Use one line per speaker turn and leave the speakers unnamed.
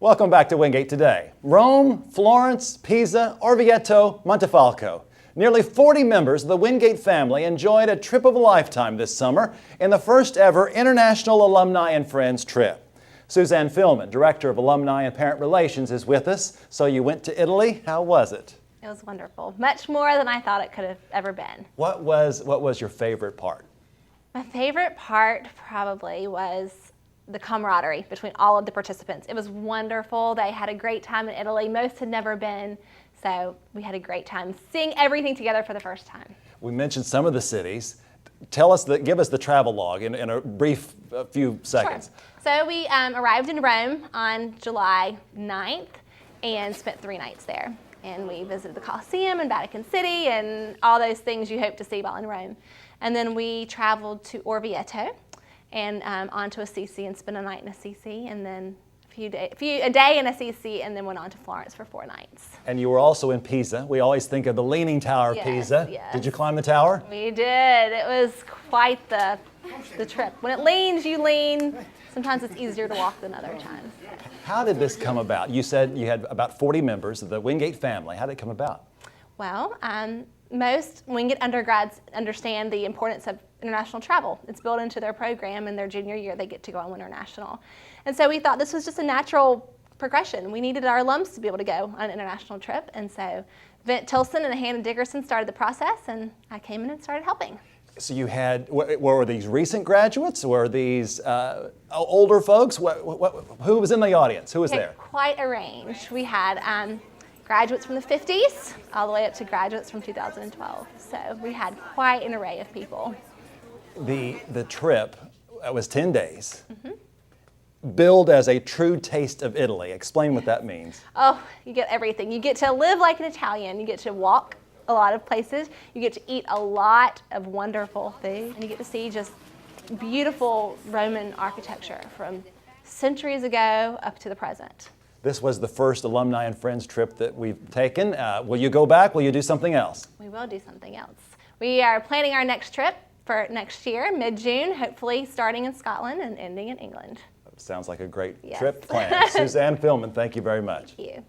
Welcome back to Wingate Today. Rome, Florence, Pisa, Orvieto, Montefalco. Nearly 40 members of the Wingate family enjoyed a trip of a lifetime this summer in the first ever International Alumni and Friends trip. Suzanne Fillman, Director of Alumni and Parent Relations, is with us. So you went to Italy. How was it?
It was wonderful. Much more than I thought it could have ever been.
What was your favorite part?
My favorite part probably was the camaraderie between all of the participants. It was wonderful. They had a great time in Italy. Most had never been, so we had a great time seeing everything together for the first time.
We mentioned some of the cities. Give us the travel log in a brief few seconds.
Sure. So we arrived in Rome on July 9th and spent 3 nights there. And we visited the Colosseum and Vatican City and all those things you hope to see while in Rome. And then we traveled to Orvieto and on to Assisi and spent a night in Assisi, and then a day in Assisi, and then went on to Florence for 4 nights.
And you were also in Pisa. We always think of the Leaning Tower of Pisa.
Yes.
Did you climb the tower?
We did. It was quite the trip. When it leans, you lean. Sometimes it's easier to walk than other times.
How did this come about? You said you had about 40 members of the Wingate family. How did it come about?
Well, most Wingate undergrads understand the importance of international travel. It's built into their program. In their junior year, they get to go on international. And so we thought this was just a natural progression. We needed our alums to be able to go on an international trip. And so Vint Tilson and Hannah Dickerson started the process, and I came in and started helping.
So you had, were these recent graduates? Were these older folks? Who was in the audience? Who was there?
Quite a range. We had graduates from the 50s all the way up to graduates from 2012. So we had quite an array of people.
The trip was 10 days. Mm-hmm. Billed as a true taste of Italy. Explain what that means.
Oh, you get everything. You get to live like an Italian. You get to walk a lot of places. You get to eat a lot of wonderful food. And you get to see just beautiful Roman architecture from centuries ago up to the present.
This was the first Alumni and Friends trip that we've taken. Will you go back? Will you do something else?
We will do something else. We are planning our next trip for next year, mid-June, hopefully starting in Scotland and ending in England.
Sounds like a great trip plan. Suzanne Fillman, thank you very much.
Thank you.